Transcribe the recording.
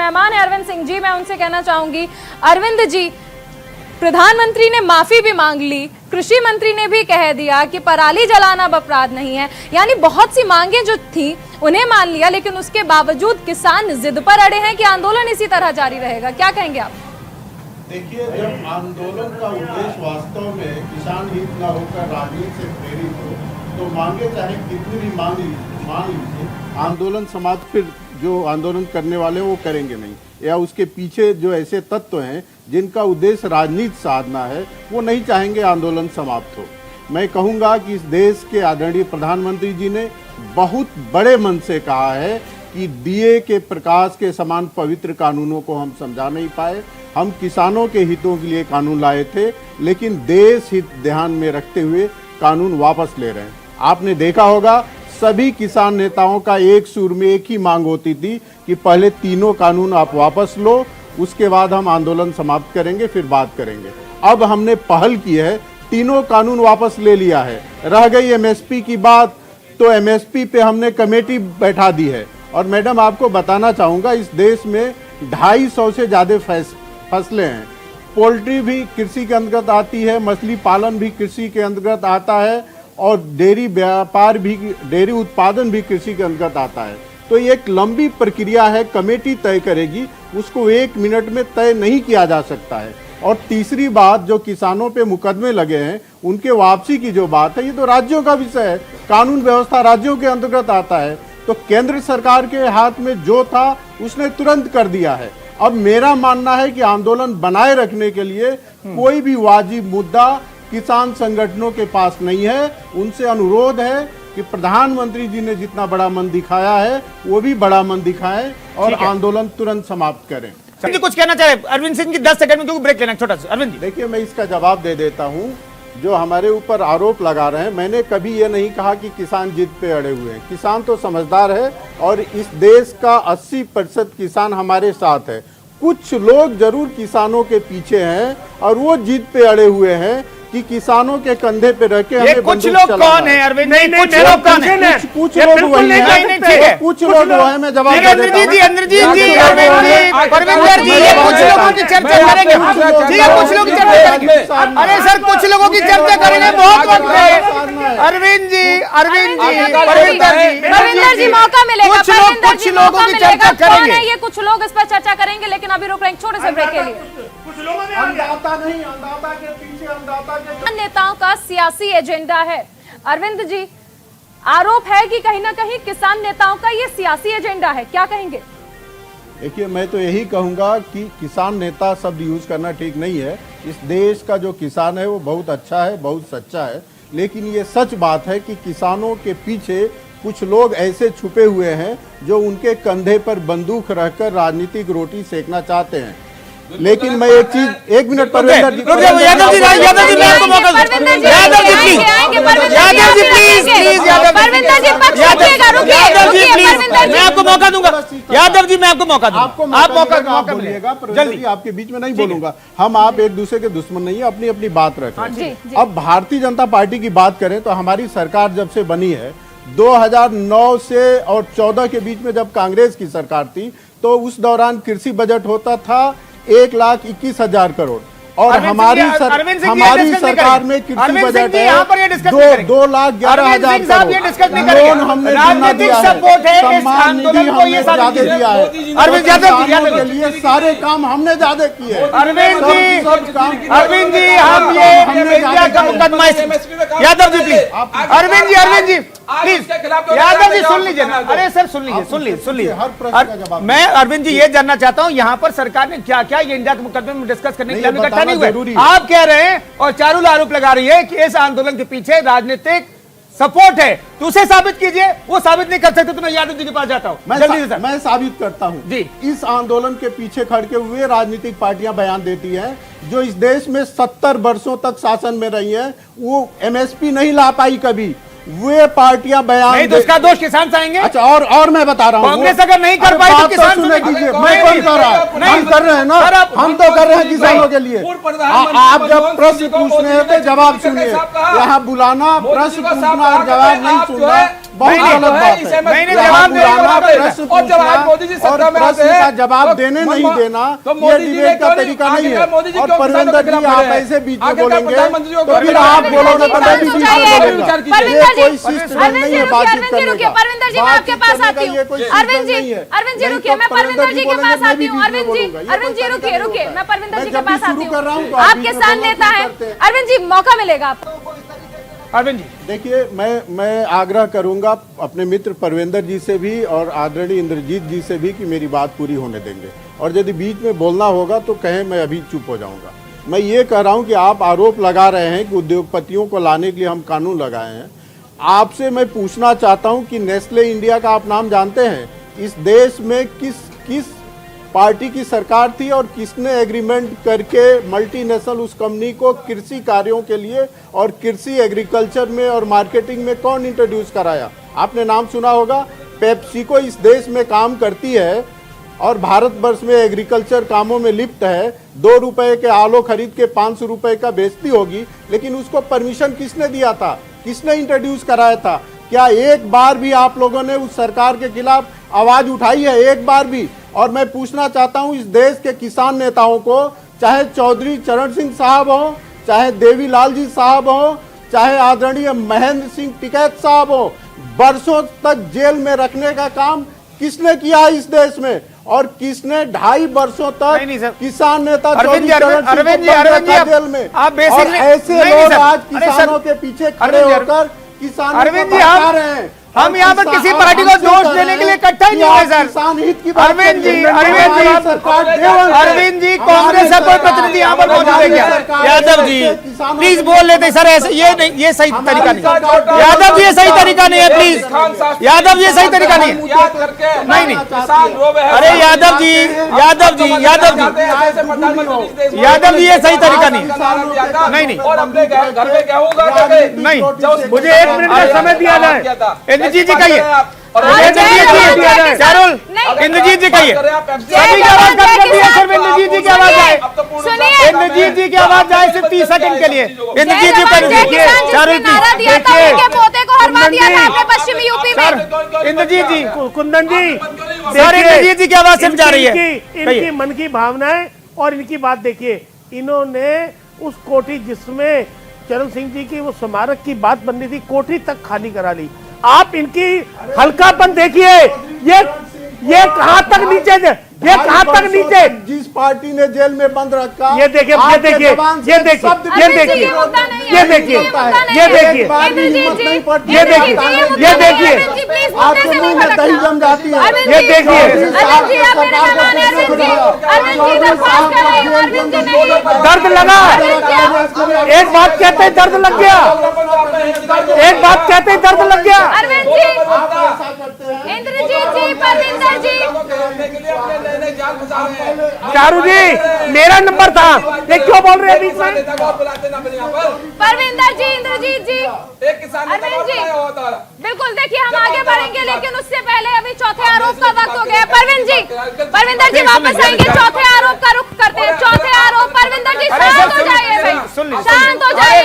मेहमान है अरविंद सिंह जी, मैं उनसे कहना चाहूंगी, अरविंद जी, प्रधानमंत्री ने माफी भी मांग ली, कृषि मंत्री ने भी कह दिया कि पराली जलाना अब अपराध नहीं है, यानी बहुत सी मांगे जो थी उन्हें मान लिया, लेकिन उसके बावजूद किसान जिद पर अड़े हैं कि आंदोलन इसी तरह जारी रहेगा। क्या कहेंगे आप? देखिए, जब आंदोलन का उद्देश्य वास्तव में किसान हित न होकर राजनीति से प्रेरित हो तो मांगे चाहे कितनी भी मान लीजिए, आंदोलन समाप्त फिर जो आंदोलन करने वाले वो करेंगे नहीं, या उसके पीछे जो ऐसे तत्व हैं जिनका उद्देश्य राजनीति साधना है वो नहीं चाहेंगे आंदोलन समाप्त हो। मैं कहूँगा कि इस देश के आदरणीय प्रधानमंत्री जी ने बहुत बड़े मन से कहा है कि दिए के प्रकाश के समान पवित्र कानूनों को हम समझा नहीं पाए। हम किसानों के हितों के लिए कानून लाए थे, लेकिन देश हित ध्यान में रखते हुए कानून वापस ले रहे हैं। आपने देखा होगा सभी किसान नेताओं का एक सुर में एक ही मांग होती थी कि पहले तीनों कानून आप वापस लो, उसके बाद हम आंदोलन समाप्त करेंगे, फिर बात करेंगे। अब हमने पहल की है, तीनों कानून वापस ले लिया है। रह गई एमएसपी की बात, तो एमएसपी पे हमने कमेटी बैठा दी है। और मैडम आपको बताना चाहूँगा, इस देश में 250 से ज़्यादा फसलें हैं। पोल्ट्री भी कृषि के अंतर्गत आती है, मछली पालन भी कृषि के अंतर्गत आता है, और डेयरी व्यापार भी, डेयरी उत्पादन भी कृषि के अंतर्गत आता है। तो ये एक लंबी प्रक्रिया है, कमेटी तय करेगी, उसको 1 मिनट में तय नहीं किया जा सकता है। और तीसरी बात, जो किसानों पे मुकदमे लगे हैं उनके वापसी की जो बात है, ये तो राज्यों का विषय है, कानून व्यवस्था राज्यों के अंतर्गत आता है। तो केंद्र सरकार के हाथ में जो था उसने तुरंत कर दिया है। अब मेरा मानना है कि आंदोलन बनाए रखने के लिए कोई भी वाजिब मुद्दा किसान संगठनों के पास नहीं है। उनसे अनुरोध है कि प्रधानमंत्री जी ने जितना बड़ा मन दिखाया है वो भी बड़ा मन दिखाएं और आंदोलन तुरंत समाप्त करें। जी कुछ कहना चाहे अरविंद सिंह की 10 सेकंड में, क्योंकि ब्रेक लेना छोटा सा। अरविंद जी देखिए, मैं इसका जवाब दे देता हूं। जो हमारे ऊपर आरोप लगा रहे हैं, मैंने कभी ये नहीं कहा कि किसान जिद पे अड़े हुए हैं। किसान तो समझदार है और इस देश का 80% किसान हमारे साथ है। कुछ लोग जरूर किसानों के पीछे हैं और वो जिद पे अड़े हुए हैं कि किसानों के कंधे पे रख के हमें कुछ लोग कौन है अरविंद? नहीं, कुछ लोग कौन है? कुछ लोग वही हैं, कुछ लोग वो है। मैं जवाब दे देता हूं। इंद्रजीत जी, अरविंद जी, परविंदर जी, ये कुछ लोगों की चर्चा करेंगे। ठीक है, कुछ लोग चर्चा करेंगे। अरे सर, कुछ लोगों की चर्चा करेंगे, बहुत वक्त है। अरविंद जी, परविंदर जी, मौका मिलेगा। कुछ लोगों की चर्चा करेंगे। ये कुछ लोग इस पर चर्चा करेंगे, लेकिन अभी रुक रहे हैं छोटे से ब्रेक के लिए। कुछ लोगों ने अंदाता नहीं, अंदाता के पीछे अंदाता के नेताओं का सियासी एजेंडा है। अरविंद जी, आरोप है कि कहीं ना कहीं किसान नेताओं का ये सियासी एजेंडा है, क्या कहेंगे? देखिए, मैं तो यही कहूंगा कि किसान नेता शब्द यूज करना ठीक नहीं है। इस देश का जो किसान है वो बहुत अच्छा है, बहुत सच्चा है, लेकिन ये सच बात है कि किसानों के पीछे कुछ लोग ऐसे छुपे हुए हैं जो उनके कंधे पर बंदूक रखकर राजनीतिक रोटी सेकना चाहते हैं। लेकिन मैं एक चीज, 1 मिनट परविंदर जी, यादव जी, मैं आपको मौका दूं। यादव जी प्लीज, यादव जी प्लीज, मैं आपको मौका दूंगा। यादव जी, मैं आपको मौका दूंगा। आप मौका बोलिएगा, जल्दी आपके बीच में नहीं बोलूंगा। हम आप एक दूसरे के दुश्मन नहीं है, अपनी अपनी बात रखें। अब भारतीय जनता पार्टी की बात करें तो हमारी सरकार जब से बनी है, 2009 से और 14 के बीच में जब कांग्रेस की सरकार थी, तो उस दौरान कृषि बजट होता था 1,21,000 करोड़, और हमारी सरकार में कृषि बजट है 2,11,000 करोड़। लोन हमने जितना दिया है, सम्मान निधि हमने ज्यादा दिया है, अरविंद यादव के लिए सारे काम हमने ज्यादा किए हैं। अरविंद जी, हम ये इंडिया का मुकदमा, यादव जी प्लीज, अरविंद जी प्लीज, यादव जी सुन लीजिए ना। अरे सर सुन लीजिए। मैं अरविंद जी ये जानना चाहता हूँ, यहाँ पर सरकार ने क्या क्या ये इंडिया के मुकदमे में डिस्कस करने के लिए इकट्ठा नहीं हुए। आप कह रहे हैं और चारुल आरोप लगा रही है कि इस आंदोलन के पीछे राजनीतिक सपोर्ट है, तो उसे साबित कीजिए। वो साबित नहीं कर सकते तो मैं यादव जी के पास जाता हूँ। मैं साबित करता हूँ जी। इस आंदोलन के पीछे खड़के हुए राजनीतिक पार्टियां बयान देती हैं जो इस देश में 70 वर्षों तक शासन में रही हैं, वो एमएसपी नहीं ला पाई कभी, वे पार्टियां बयान नहीं तो उसका दोष किसान से आएंगे। अच्छा, और मैं बता रहा हूँ, कांग्रेस अगर नहीं कर पाई तो किसान सुने कीजिए, नहीं, मैं कौन कर रहा है, हम कर रहे हैं ना, हम तो कर रहे हैं किसानों के लिए। आप जब प्रश्न पूछ रहे हैं तो जवाब सुनिए, यहाँ बुलाना, प्रश्न पूछना और जवाब नहीं सुनना बहुत गलत बात है। नहीं जवाब बुलाना, प्रश्न पूछना और प्रश्न का जवाब देने नहीं देना, ये डिबेट का तरीका नहीं है। और परविंदर जी, आप ऐसे बीच में बोलेंगे तो फिर आप बोलोगे तो मैं भी बीच में बोलूंगा। ये कोई सिस्टम नहीं है बातचीत करने का। परविंदर जी, मैं आपके पास आती हूँ। अरविंद जी रुकिए, मैं परविंदर जी के पास आती हूँ। अरविंद जी रुकिए, मैं परविंदर जी के पास आती हूँ। आप किसान नेता हैं अरविंद जी, मौका मिलेगा आपको। अरविंद जी देखिए, मैं आग्रह करूंगा अपने मित्र परविंदर जी से भी और आदरणीय इंद्रजीत जी से भी कि मेरी बात पूरी होने देंगे, और यदि बीच में बोलना होगा तो कहें, मैं अभी चुप हो जाऊंगा। मैं ये कह रहा हूं कि आप आरोप लगा रहे हैं कि उद्योगपतियों को लाने के लिए हम कानून लगाए हैं। आपसे मैं पूछना चाहता हूं कि नेस्ले इंडिया का आप नाम जानते हैं? इस देश में किस पार्टी की सरकार थी और किसने एग्रीमेंट करके मल्टीनेशनल उस कंपनी को कृषि कार्यों के लिए और कृषि एग्रीकल्चर में और मार्केटिंग में कौन इंट्रोड्यूस कराया? आपने नाम सुना होगा। पेप्सिको इस देश में काम करती है और भारतवर्ष में एग्रीकल्चर कामों में लिप्त है। 2 रुपए के आलू खरीद के 500 रुपए का बेचती होगी, लेकिन उसको परमिशन किसने दिया था, किसने इंट्रोड्यूस कराया था? क्या एक बार भी आप लोगों ने उस सरकार के खिलाफ आवाज उठाई है? एक बार भी? और मैं पूछना चाहता हूं इस देश के किसान नेताओं को, चाहे चौधरी चरण सिंह साहब हो, चाहे देवीलाल जी साहब हो, चाहे आदरणीय महेंद्र सिंह टिकैत साहब हो, वर्षों तक जेल में रखने का काम किसने किया है इस देश में? और किसने 2.5 वर्षों तक किसान नेता चौधरी चरण सिंह को जेल में? आप और ऐसे लोग आज किसानों के पीछे खड़े होकर किसानों को बचा रहे हैं। हम यहाँ पर किसी पार्टी को दोष देने के लिए इकट्ठा ही नहीं है सर। किसान हित की अरविंद जी कांग्रेस का कोई प्रतिनिधि यहाँ पर मौजूद है क्या? यादव जी प्लीज बोल लेते सर, ऐसे ये नहीं, ये सही तरीका नहीं। यादव जी ये सही तरीका नहीं है, प्लीज यादव जी ये सही तरीका नहीं है। नहीं अरे यादव जी ये सही तरीका नहीं है। नहीं मुझे 1 मिनट का समय दिया जाए। इंद्रजीत जी कहिए, इंद्रजीत जी कहिए, सभी की आवाज कम कर दिया, सिर्फ इंद्रजीत जी की आवाज आए, इंद्रजीत जी की आवाज आए सिर्फ 30 सेकंड के लिए। इंद्रजीत जी देखिए, पोते को हरवा दिया था आपने पश्चिमी यूपी में। इंद्रजीत जी, कुंदन जी, सर इंद्रजीत जी की आवाज सिर्फ जा रही है। इनकी मन की भावनाएं और इनकी बात देखिए, इन्होंने उस कोठी जिसमें चरण सिंह जी की वो स्मारक की बात बननी थी, कोठी तक खाली करा ली। आप इनकी हल्कापन देखिए, ये कहां तक नीचे, ये कहां तक नीचे, जिस पार्टी ने जेल में बंद रखा। ये देखिए, ये देखिए, ये देखिए, ये देखिए, ये देखिए, ये देखिए, ये देखिए, ये देखिए, आपके मुंह में दही जम जाती है। ये देखिए, दर्द लगा। एक बात कहते हैं दर्द लग गया, एक बात कहते हैं दर्द लग गया। इंद्रजीत जी, परविंदर जी, चारू जी मेरा नंबर था, ये क्यों बोल रहे हैं बीच में? परविंदर जी, इंद्रजीत जी, अरविंद जी, बिल्कुल देखिए हम आगे बढ़ेंगे, लेकिन उससे पहले अभी चौथे आरोप का वक्त हो गया। परविंदर जी वापस आएंगे, चौथे आरोप का रुख करते हैं। चौथे आरोप, परविंदर जी शांत हो जाइए भाई, शांत हो जाइए,